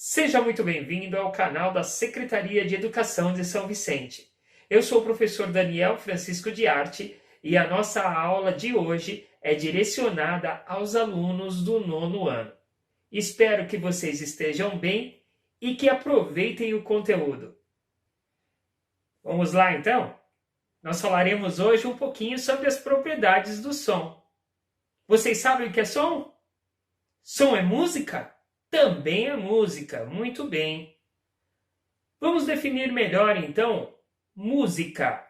Seja muito bem-vindo ao canal da Secretaria de Educação de São Vicente. Eu sou o professor Daniel Francisco de Arte e a nossa aula de hoje é direcionada aos alunos do nono ano. Espero que vocês estejam bem e que aproveitem o conteúdo. Vamos lá, então? Nós falaremos hoje um pouquinho sobre as propriedades do som. Vocês sabem o que é som? Som é música? Também é música, muito bem. Vamos definir melhor, então, música.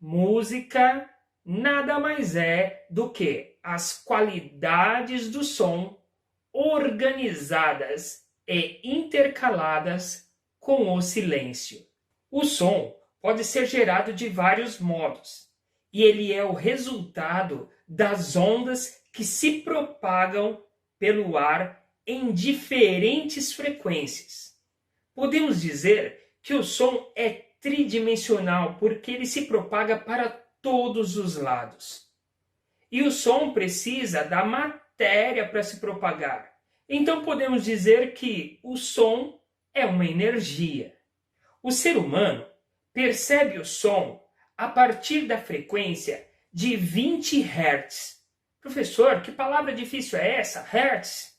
Música nada mais é do que as qualidades do som organizadas e intercaladas com o silêncio. O som pode ser gerado de vários modos, e ele é o resultado das ondas que se propagam pelo ar em diferentes frequências. Podemos dizer que o som é tridimensional porque ele se propaga para todos os lados. E o som precisa da matéria para se propagar. Então podemos dizer que o som é uma energia. O ser humano percebe o som a partir da frequência de 20 Hz. Professor, que palavra difícil é essa? Hertz?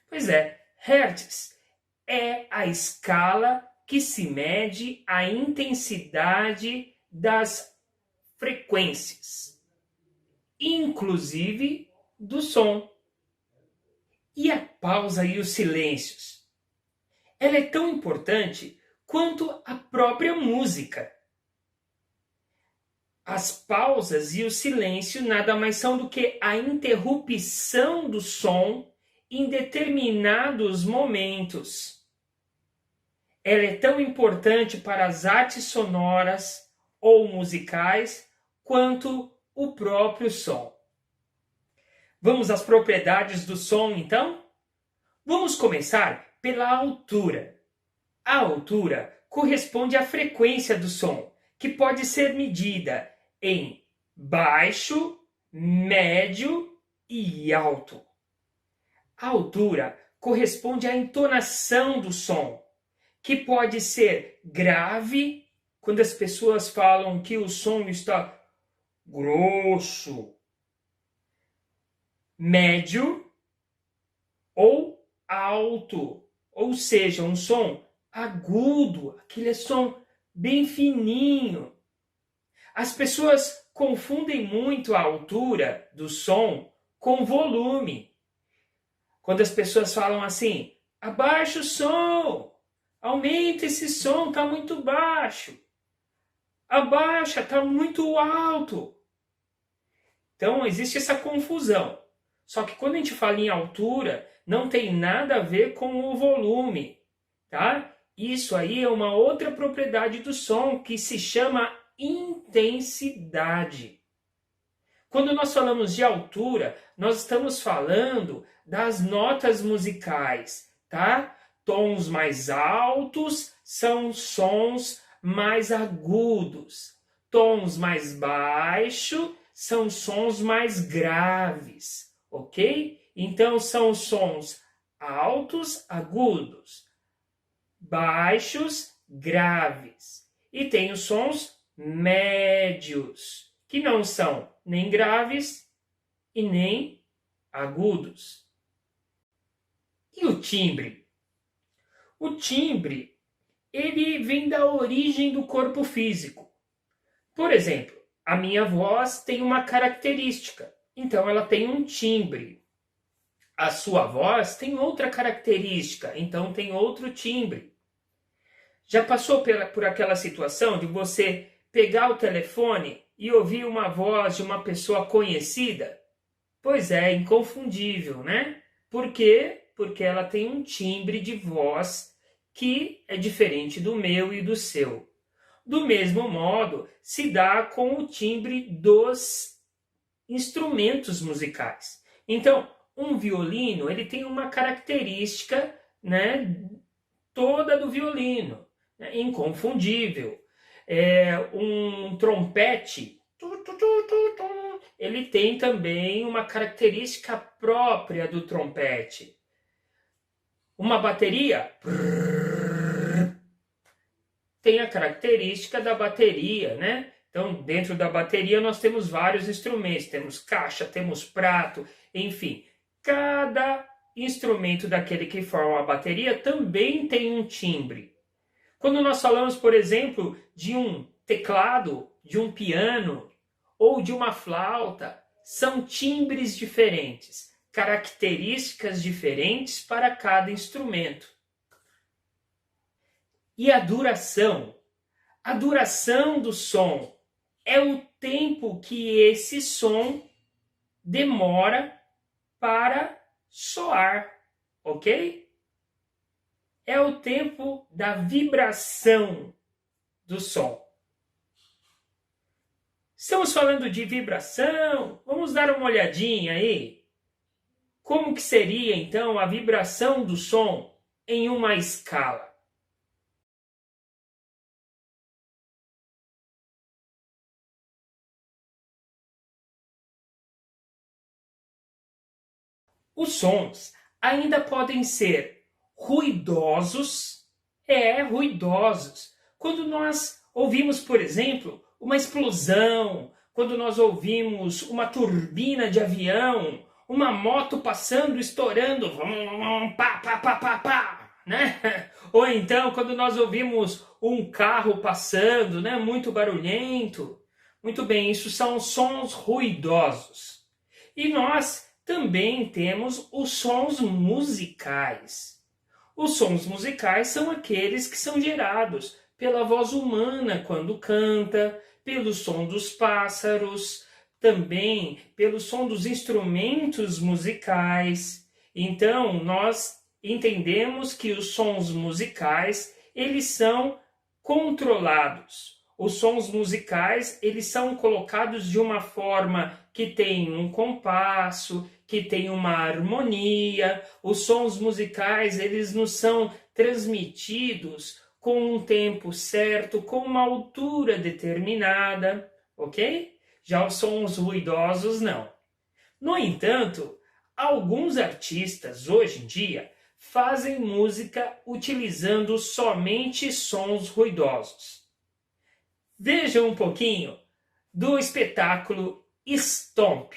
Pois é, Hertz é a escala que se mede a intensidade das frequências, inclusive do som. E a pausa e os silêncios? Ela é tão importante quanto a própria música. As pausas e o silêncio nada mais são do que a interrupção do som em determinados momentos. Ela é tão importante para as artes sonoras ou musicais quanto o próprio som. Vamos às propriedades do som, então? Vamos começar pela altura. A altura corresponde à frequência do som, que pode ser medida em baixo, médio e alto. A altura corresponde à entonação do som, que pode ser grave, quando as pessoas falam que o som está grosso, médio ou alto, ou seja, um som agudo, aquele som bem fininho. As pessoas confundem muito a altura do som com volume. Quando as pessoas falam assim, abaixa o som, aumenta esse som, está muito baixo. Abaixa, está muito alto. Então existe essa confusão. Só que quando a gente fala em altura, não tem nada a ver com o volume, tá? Isso aí é uma outra propriedade do som que se chama intensidade. Quando nós falamos de altura, nós estamos falando das notas musicais, tá? Tons mais altos são sons mais agudos. Tons mais baixos são sons mais graves, ok? Então são sons altos, agudos, baixos, graves. E tem os sons médios, que não são nem graves e nem agudos. E o timbre? O timbre, ele vem da origem do corpo físico. Por exemplo, a minha voz tem uma característica, então ela tem um timbre. A sua voz tem outra característica, então tem outro timbre. Já passou por aquela situação de você pegar o telefone e ouvir uma voz de uma pessoa conhecida? Pois é, inconfundível, né? Por quê? Porque ela tem um timbre de voz que é diferente do meu e do seu. Do mesmo modo, se dá com o timbre dos instrumentos musicais. Então, um violino, ele tem uma característica, né, toda do violino, né, inconfundível. Um trompete, ele tem também uma característica própria do trompete. Uma bateria tem a característica da bateria, né? Então, dentro da bateria nós temos vários instrumentos, temos caixa, temos prato, enfim. Cada instrumento daquele que forma a bateria também tem um timbre. Quando nós falamos, por exemplo, de um teclado, de um piano ou de uma flauta, são timbres diferentes, características diferentes para cada instrumento. E a duração? A duração do som é o tempo que esse som demora para soar, ok? É o tempo da vibração do som. Estamos falando de vibração, vamos dar uma olhadinha aí. Como que seria então a vibração do som em uma escala? Os sons ainda podem ser ruidosos, ruidosos. Quando nós ouvimos, por exemplo, uma explosão, quando nós ouvimos uma turbina de avião, uma moto passando, estourando, pá, pá, pá, pá, pá, né? Ou então quando nós ouvimos um carro passando, né? Muito barulhento. Muito bem, isso são sons ruidosos. E nós também temos os sons musicais. Os sons musicais são aqueles que são gerados pela voz humana quando canta, pelo som dos pássaros, também pelo som dos instrumentos musicais. Então, nós entendemos que os sons musicais, eles são controlados. Os sons musicais, eles são colocados de uma forma que tem um compasso, que tem uma harmonia. Os sons musicais, eles nos são transmitidos com um tempo certo, com uma altura determinada, ok? Já os sons ruidosos, não. No entanto, alguns artistas, hoje em dia, fazem música utilizando somente sons ruidosos. Vejam um pouquinho do espetáculo Stomp.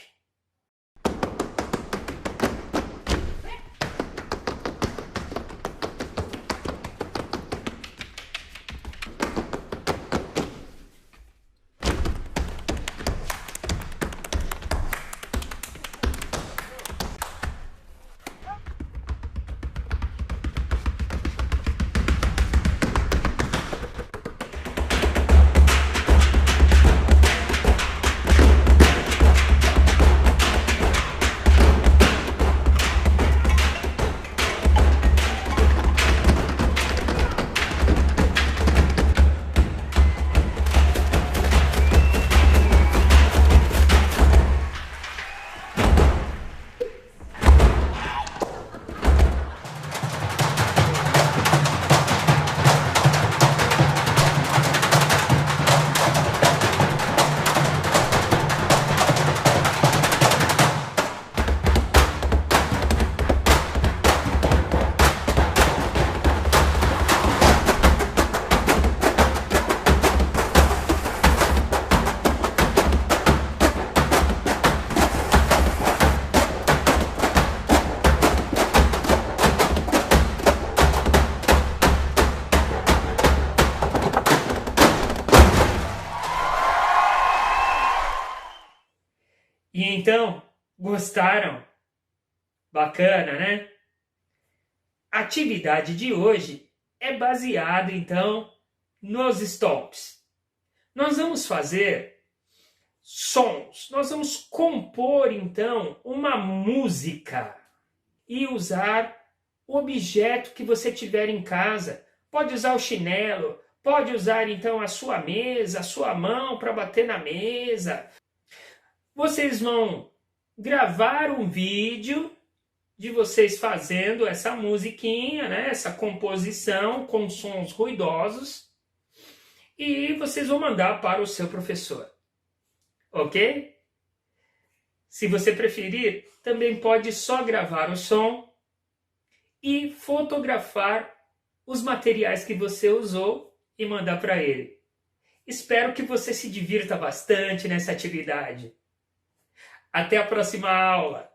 E então, gostaram? Bacana, né? A atividade de hoje é baseada, então, nos stomps. Nós vamos fazer sons, nós vamos compor, então, uma música e usar o objeto que você tiver em casa. Pode usar o chinelo, pode usar, então, a sua mesa, a sua mão para bater na mesa. Vocês vão gravar um vídeo de vocês fazendo essa musiquinha, né? Essa composição com sons ruidosos, e vocês vão mandar para o seu professor, ok? Se você preferir, também pode só gravar o som e fotografar os materiais que você usou e mandar para ele. Espero que você se divirta bastante nessa atividade. Até a próxima aula!